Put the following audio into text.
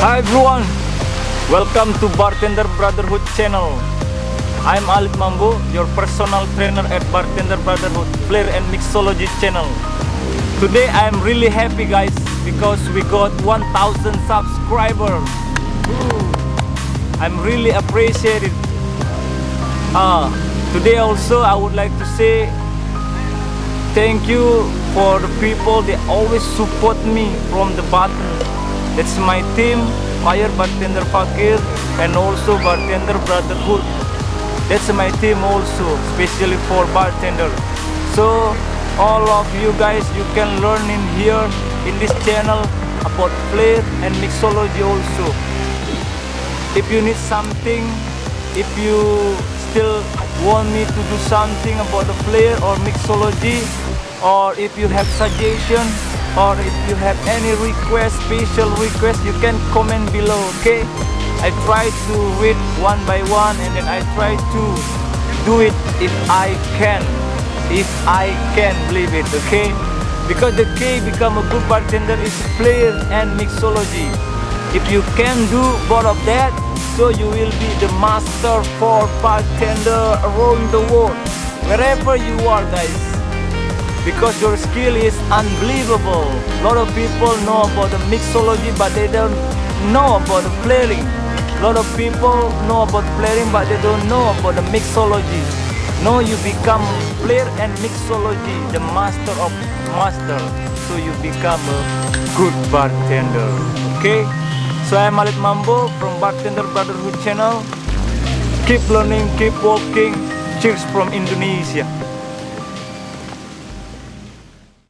Hi everyone, welcome to Bartender Brotherhood channel. I'm Alip Mambo, your personal trainer at Bartender Brotherhood Flair and Mixology channel. Today I'm really happy guys because we got 1000 subscribers. I'm really appreciated. Today also I would like to say thank you for the people that always support me from the bottom. That's my team, Fire Bartender Fakir and also Bartender Brotherhood. That's my team also, especially for bartender. So all of you guys, you can learn in here in this channel about flair and mixology also. If you need something, if you still want me to do something about the flair or mixology, or if you have suggestion, or if you have any request, special request, you can comment below, okay? I try to read one by one and then I try to do it if I can believe it, okay? Because the key become a good bartender is flair and mixology. If you can do both of that, so you will be the master for bartender around the world, wherever you are guys. Because your skill is unbelievable. A lot of people know about the mixology but they don't know about the flairing. A lot of people know about flairing but they don't know about the mixology. Now you become flair and mixology, the master of master. So you become a good bartender. Okay? So I'm Alip Mambo from Bartender Brotherhood channel. Keep learning, keep walking. Cheers from Indonesia.